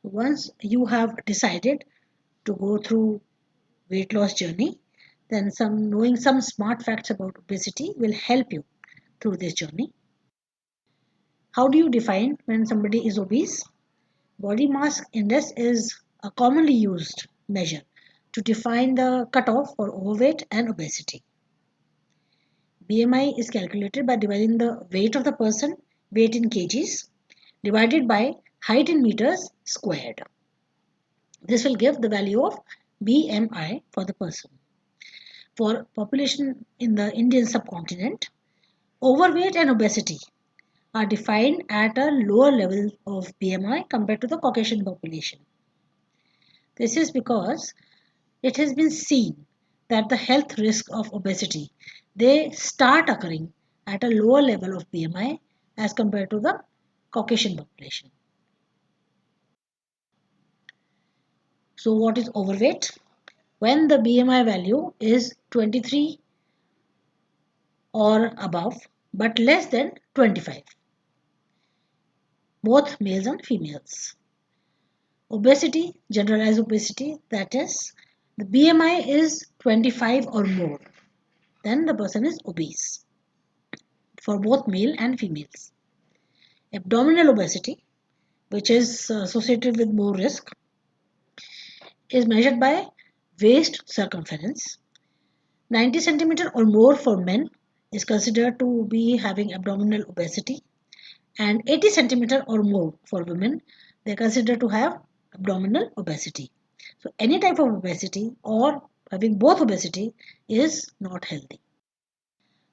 Once you have decided to go through weight loss journey, then knowing some smart facts about obesity will help you through this journey. How do you define when somebody is obese? Body mass index is a commonly used measure to define the cutoff for overweight and obesity. BMI is calculated by dividing the weight of the person, weight in kgs, divided by height in meters squared. This will give the value of BMI for the person. For population in the Indian subcontinent, overweight and obesity are defined at a lower level of BMI compared to the Caucasian population. This is because it has been seen that the health risks of obesity, they start occurring at a lower level of BMI as compared to the Caucasian population. So what is overweight? When the BMI value is 23 or above but less than 25, both males and females. Obesity, generalized obesity, that is, the BMI is 25 or more, then the person is obese for both male and females. Abdominal obesity, which is associated with more risk, is measured by waist circumference. 90 centimeter or more for men is considered to be having abdominal obesity, and 80 centimeter or more for women, they are considered to have abdominal obesity. So any type of obesity or having both obesity is not healthy.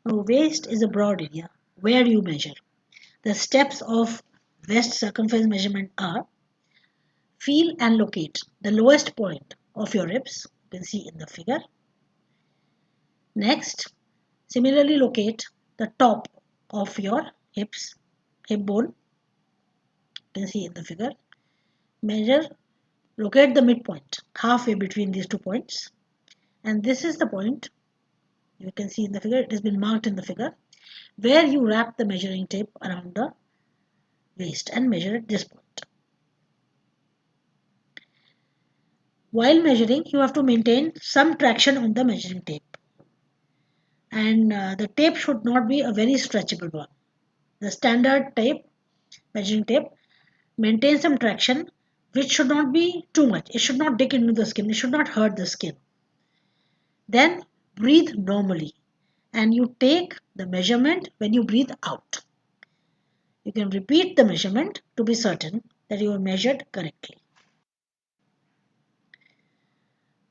Now waist is a broad area where you measure. The steps of waist circumference measurement are: feel and locate the lowest point of your ribs, you can see in the figure. Next, similarly locate the top of your hips, hip bone, you can see in the figure. Measure, locate the midpoint halfway between these 2 points, and this is the point, you can see in the figure, it has been marked in the figure, where you wrap the measuring tape around the waist and measure at this point. While measuring, you have to maintain some traction on the measuring tape, and the tape should not be a very stretchable one. The standard tape, measuring tape, maintains some traction which should not be too much. It should not dig into the skin, it should not hurt the skin. Then breathe normally, and you take the measurement when you breathe out. You can repeat the measurement to be certain that you are measured correctly.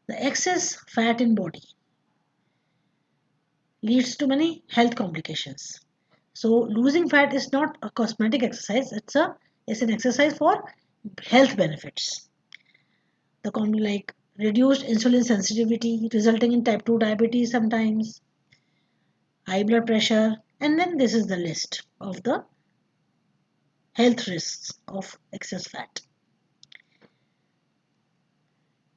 The excess fat in body leads to many health complications. So losing fat is not a cosmetic exercise, it's an exercise for health benefits. The common like reduced insulin sensitivity resulting in type 2 diabetes sometimes, high blood pressure, and then this is the list of the health risks of excess fat.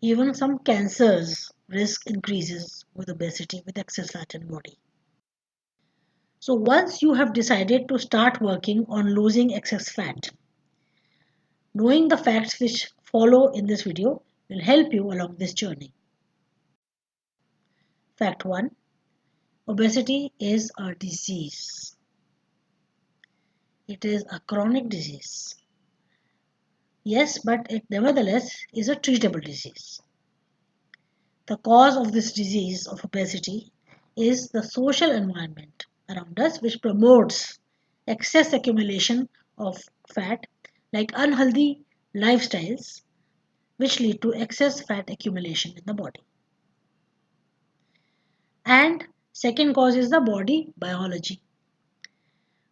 Even some cancers risk increases with obesity with excess fat in body. So once you have decided to start working on losing excess fat, knowing the facts which follow in this video will help you along this journey. Fact 1. Obesity is a disease. It is a chronic disease. Yes, but it nevertheless is a treatable disease. The cause of this disease of obesity is the social environment around us which promotes excess accumulation of fat, like unhealthy lifestyles which lead to excess fat accumulation in the body. And second cause is the body biology.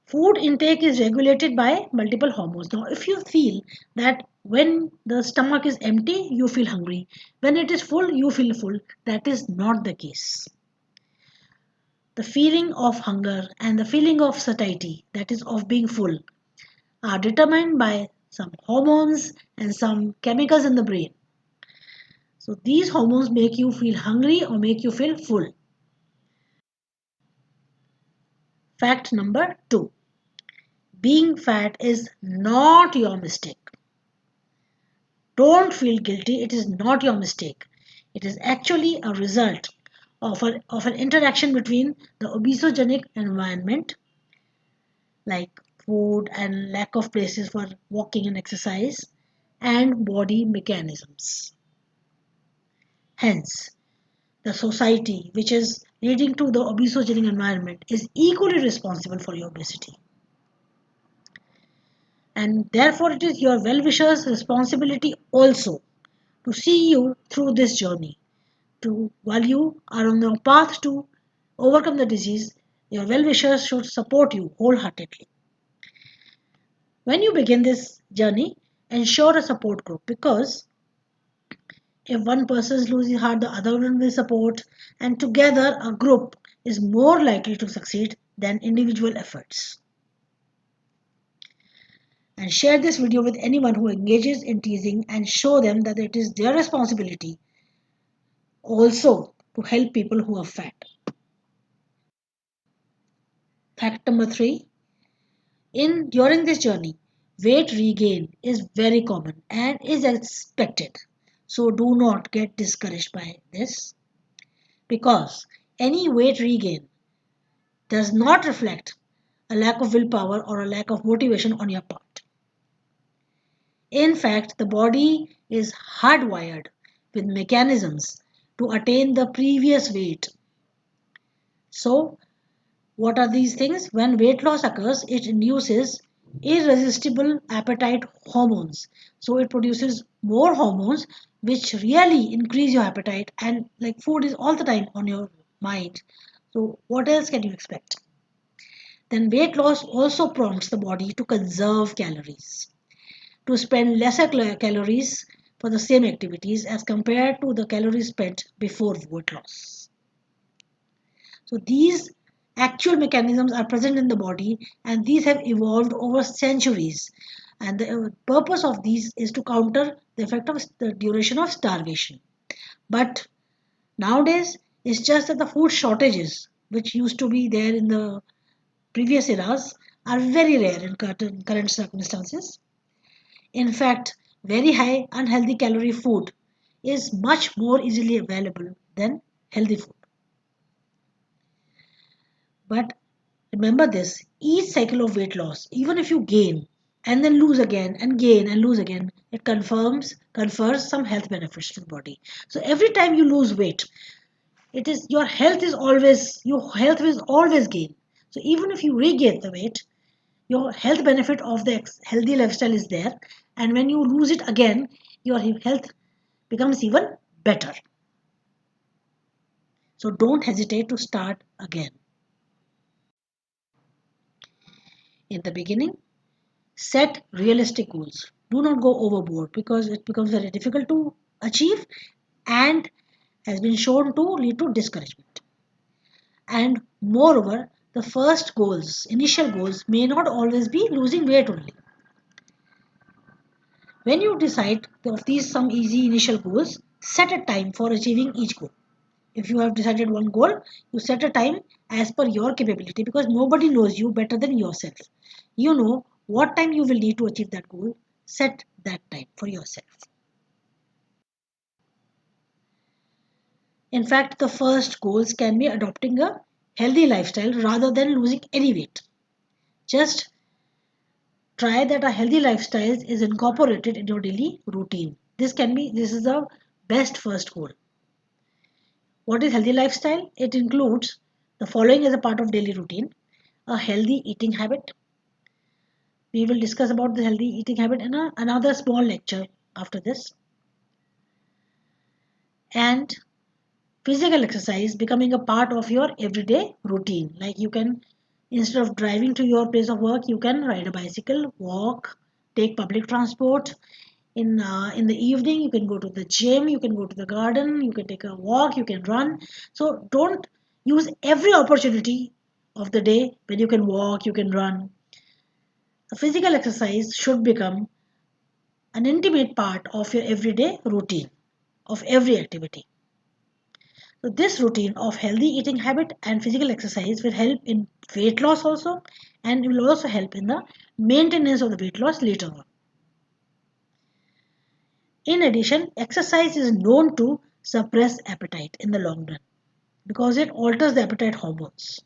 Food intake is regulated by multiple hormones. Now, if you feel that when the stomach is empty, you feel hungry. When it is full, you feel full. That is not the case. The feeling of hunger and the feeling of satiety, that is of being full, are determined by some hormones and some chemicals in the brain. So these hormones make you feel hungry or make you feel full. Fact number 2. Being fat is not your mistake. Don't feel guilty. It is not your mistake. It is actually a result of an interaction between the obesogenic environment, like food and lack of places for walking and exercise, and body mechanisms. Hence, the society which is leading to the obesogenic environment is equally responsible for your obesity. And therefore, it is your well wishers' responsibility also to see you through this journey. To while you are on your path to overcome the disease, your well wishers should support you wholeheartedly. When you begin this journey, ensure a support group, because if one person is losing heart, the other one will support, and together a group is more likely to succeed than individual efforts. And share this video with anyone who engages in teasing, and show them that it is their responsibility also to help people who are fat. Fact number 3, in during this journey, weight regain is very common and is expected. So do not get discouraged by this, because any weight regain does not reflect a lack of willpower or a lack of motivation on your part. In fact, the body is hardwired with mechanisms to attain the previous weight. So, what are these things? When weight loss occurs, it induces irresistible appetite hormones. So, it produces more hormones which really increase your appetite, and like food is all the time on your mind. So, what else can you expect? Then, weight loss also prompts the body to conserve calories, to spend lesser calories for the same activities as compared to the calories spent before weight loss. So these actual mechanisms are present in the body, and these have evolved over centuries. And the purpose of these is to counter the effect of the duration of starvation. But nowadays, it's just that the food shortages, which used to be there in the previous eras, are very rare in current circumstances. In fact, very high unhealthy calorie food is much more easily available than healthy food. But remember this, each cycle of weight loss, even if you gain and then lose again and gain and lose again, it confers some health benefits to the body. So every time you lose weight, it is your health is always gain. So even if you regain the weight, your health benefit of the healthy lifestyle is there, and when you lose it again, your health becomes even better. So don't hesitate to start again. In the beginning, set realistic goals. Do not go overboard, because it becomes very difficult to achieve and has been shown to lead to discouragement. And moreover, the initial goals, may not always be losing weight only. When you decide of these some easy initial goals, set a time for achieving each goal. If you have decided one goal, you set a time as per your capability, because nobody knows you better than yourself. You know what time you will need to achieve that goal. Set that time for yourself. In fact, the first goals can be adopting a healthy lifestyle rather than losing any weight. Just try that a healthy lifestyle is incorporated in your daily routine. This is the best first goal. What is healthy lifestyle? It includes the following as a part of daily routine: a healthy eating habit. We will discuss about the healthy eating habit in another small lecture after this. And physical exercise becoming a part of your everyday routine. Like you can, instead of driving to your place of work, you can ride a bicycle, walk, take public transport. In the evening, you can go to the gym, you can go to the garden, you can take a walk, you can run. So don't use every opportunity of the day when you can walk, you can run. A physical exercise should become an intimate part of your everyday routine of every activity. So this routine of healthy eating habit and physical exercise will help in weight loss also, and will also help in the maintenance of the weight loss later on. In addition, exercise is known to suppress appetite in the long run because it alters the appetite hormones,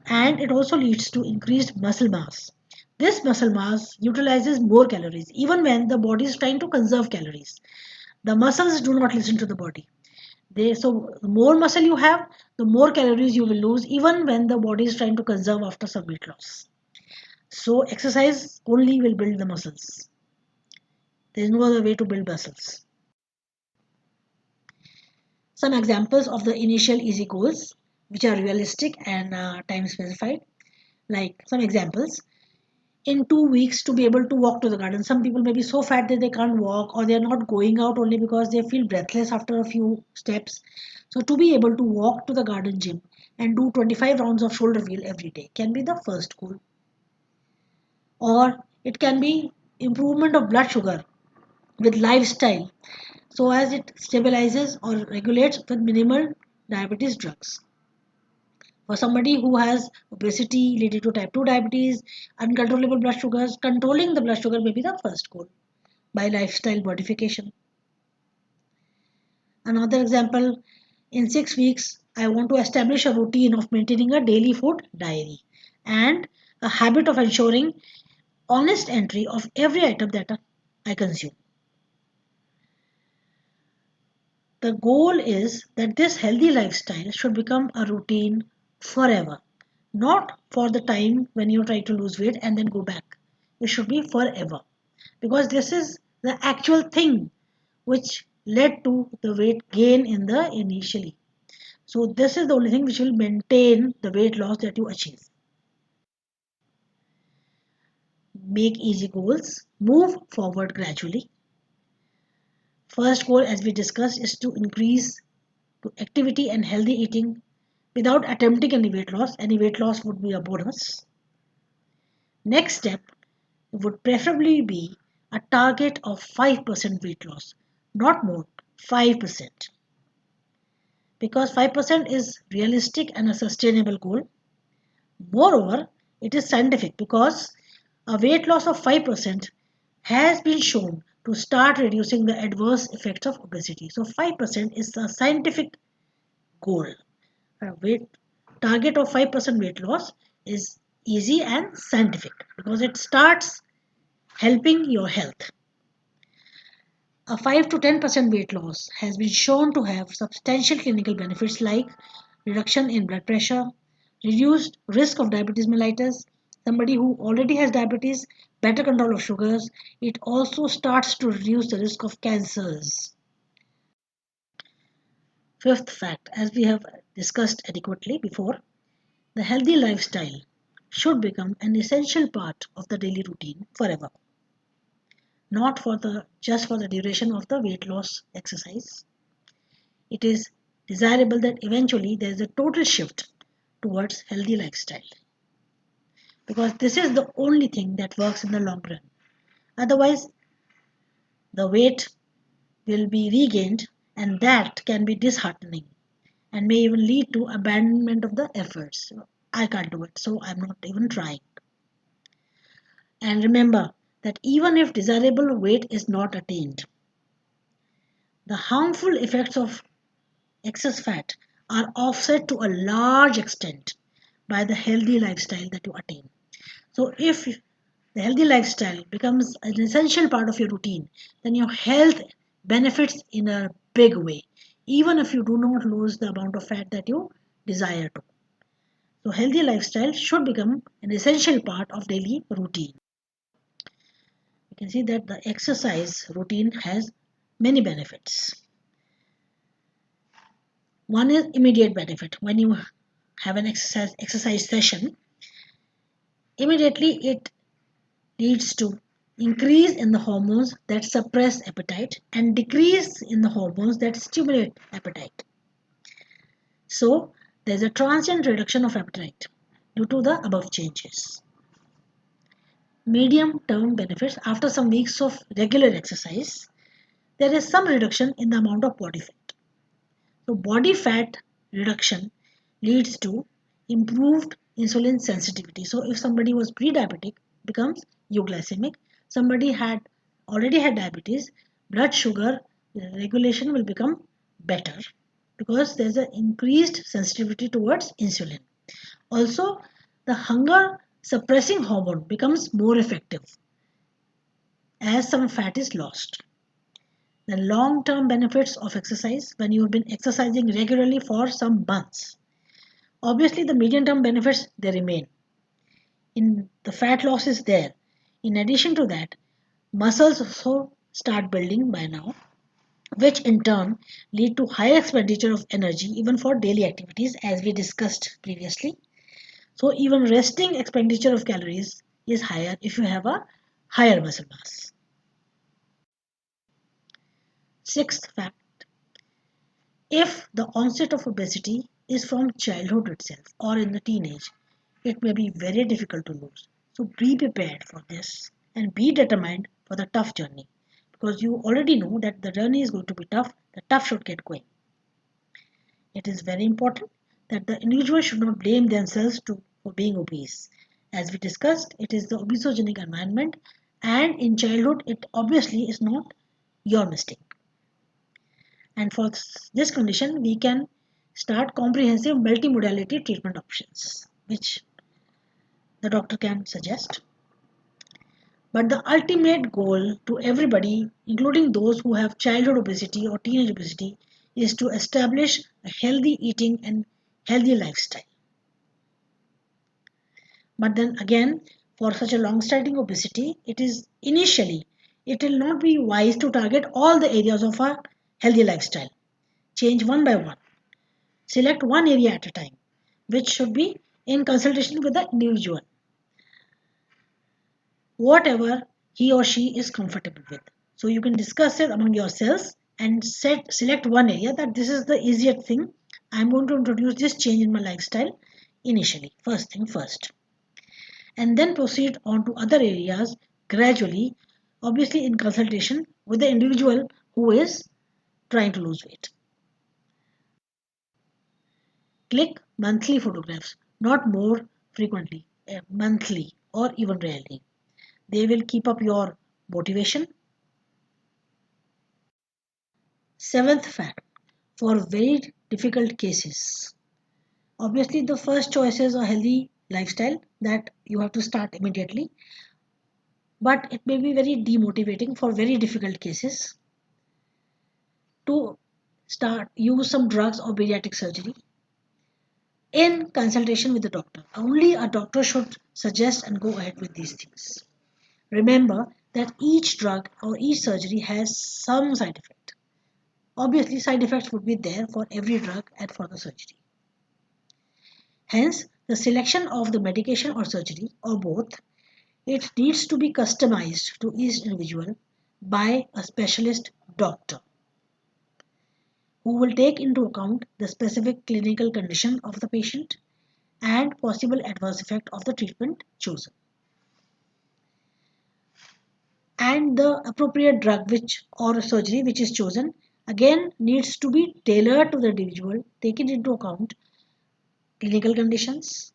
and it also leads to increased muscle mass. This muscle mass utilizes more calories even when the body is trying to conserve calories. The muscles do not listen to the body. The more muscle you have, the more calories you will lose even when the body is trying to conserve after some weight loss. So exercise only will build the muscles. There is no other way to build muscles. Some examples of the initial easy goals which are realistic and time specified. Like some examples, in 2 weeks to be able to walk to the garden. Some people may be so fat that they can't walk, or they are not going out only because they feel breathless after a few steps. So to be able to walk to the garden gym and do 25 rounds of shoulder wheel every day can be the first goal. Or it can be improvement of blood sugar with lifestyle, so as it stabilizes or regulates with minimal diabetes drugs. For somebody who has obesity leading to type 2 diabetes, uncontrollable blood sugars, controlling the blood sugar may be the first goal by lifestyle modification. Another example, in 6 weeks, I want to establish a routine of maintaining a daily food diary and a habit of ensuring honest entry of every item that I consume. The goal is that this healthy lifestyle should become a routine forever, not for the time when you try to lose weight and then go back. It should be forever because this is the actual thing which led to the weight gain in the initially. So this is the only thing which will maintain the weight loss that you achieve. Make easy goals, move forward gradually. First goal, as we discussed, is to increase to activity and healthy eating without attempting any weight loss. Any weight loss would be a bonus. Next step would preferably be a target of 5% weight loss, not more, 5%. Because 5% is realistic and a sustainable goal. Moreover, it is scientific because a weight loss of 5% has been shown to start reducing the adverse effects of obesity. So 5% is a scientific goal. A weight target of 5% weight loss is easy and scientific because it starts helping your health. A 5 to 10% weight loss has been shown to have substantial clinical benefits like reduction in blood pressure, reduced risk of diabetes mellitus, somebody who already has diabetes, better control of sugars. It also starts to reduce the risk of cancers. Fifth fact, as we have discussed adequately before, the healthy lifestyle should become an essential part of the daily routine forever, not for the just for the duration of the weight loss exercise. It is desirable that eventually there is a total shift towards healthy lifestyle because this is the only thing that works in the long run. Otherwise, the weight will be regained, and that can be disheartening and may even lead to abandonment of the efforts. I can't do it, so I'm not even trying. And remember that even if desirable weight is not attained, the harmful effects of excess fat are offset to a large extent by the healthy lifestyle that you attain. So, if the healthy lifestyle becomes an essential part of your routine, then your health benefits in a big way, even if you do not lose the amount of fat that you desire to. So, healthy lifestyle should become an essential part of daily routine. You can see that the exercise routine has many benefits. One is immediate benefit. When you have an exercise session, immediately it leads to increase in the hormones that suppress appetite and decrease in the hormones that stimulate appetite. So there's a transient reduction of appetite due to the above changes. Medium term benefits, after some weeks of regular exercise, there is some reduction in the amount of body fat. So body fat reduction leads to improved insulin sensitivity. So if somebody was pre-diabetic, becomes euglycemic. Somebody had already had diabetes, blood sugar regulation will become better because there's an increased sensitivity towards insulin. Also, the hunger suppressing hormone becomes more effective as some fat is lost. The long-term benefits of exercise when you've been exercising regularly for some months. Obviously, the medium-term benefits they remain. In the fat loss is there. In addition to that, muscles also start building by now, which in turn lead to higher expenditure of energy even for daily activities as we discussed previously. So even resting expenditure of calories is higher if you have a higher muscle mass. Sixth fact, if the onset of obesity is from childhood itself or in the teenage, it may be very difficult to lose. So be prepared for this and be determined for the tough journey because you already know that the journey is going to be tough. The tough should get going. It is very important that the individual should not blame themselves for being obese. As we discussed, it is the obesogenic environment, and in childhood, it obviously is not your mistake. And for this condition, we can start comprehensive multimodality treatment options, which the doctor can suggest. But the ultimate goal to everybody, including those who have childhood obesity or teenage obesity, is to establish a healthy eating and healthy lifestyle. But then again, for such a long-standing obesity, it will not be wise to target all the areas of a healthy lifestyle. Change one by one. Select one area at a time, which should be in consultation with the individual. Whatever he or she is comfortable with. So you can discuss it among yourselves and select one area that this is the easiest thing. I'm going to introduce this change in my lifestyle initially, first thing first. And then proceed on to other areas gradually, obviously in consultation with the individual who is trying to lose weight. Click monthly photographs, not more frequently, monthly or even rarely. They will keep up your motivation. Seventh fact, for very difficult cases. Obviously, the first choice is a healthy lifestyle that you have to start immediately. But it may be very demotivating for very difficult cases to use some drugs or bariatric surgery in consultation with the doctor. Only a doctor should suggest and go ahead with these things. Remember that each drug or each surgery has some side effect. Obviously, side effects would be there for every drug and for the surgery. Hence, the selection of the medication or surgery or both, it needs to be customized to each individual by a specialist doctor who will take into account the specific clinical condition of the patient and possible adverse effect of the treatment chosen. And the appropriate drug or surgery which is chosen again needs to be tailored to the individual, taking into account clinical conditions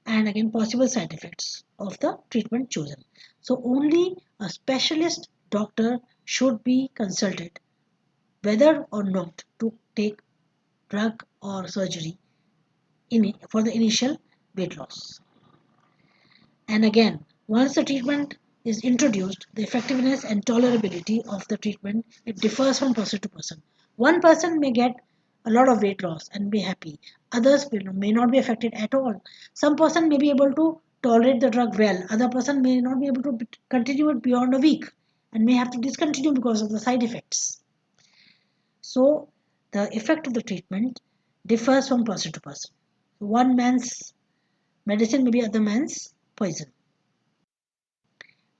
and again possible side effects of the treatment chosen. So only a specialist doctor should be consulted whether or not to take drug or surgery for the initial weight loss. And again, once the treatment is introduced, the effectiveness and tolerability of the treatment, it differs from person to person. One person may get a lot of weight loss and be happy. Others may not be affected at all. Some person may be able to tolerate the drug well. Other person may not be able to continue it beyond a week and may have to discontinue because of the side effects. So the effect of the treatment differs from person to person. One man's medicine may be other man's poison.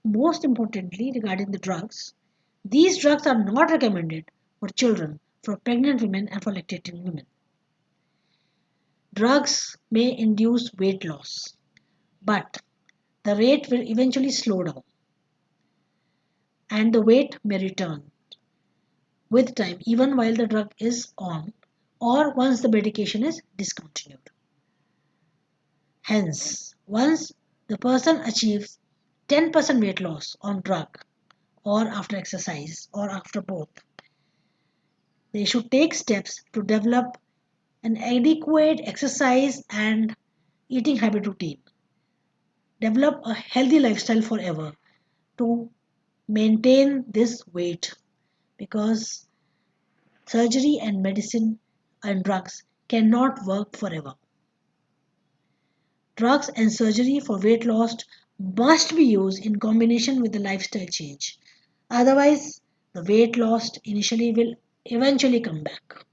Most importantly, regarding the drugs, these drugs are not recommended for children, for pregnant women, and for lactating women. Drugs may induce weight loss, but the rate will eventually slow down and the weight may return with time, even while the drug is on or once the medication is discontinued. Hence, once the person achieves 10% weight loss on drug or after exercise or after both. They should take steps to develop an adequate exercise and eating habit routine. Develop a healthy lifestyle forever to maintain this weight, because surgery and medicine and drugs cannot work forever. Drugs and surgery for weight loss must be used in combination with the lifestyle change. Otherwise, the weight lost initially will eventually come back.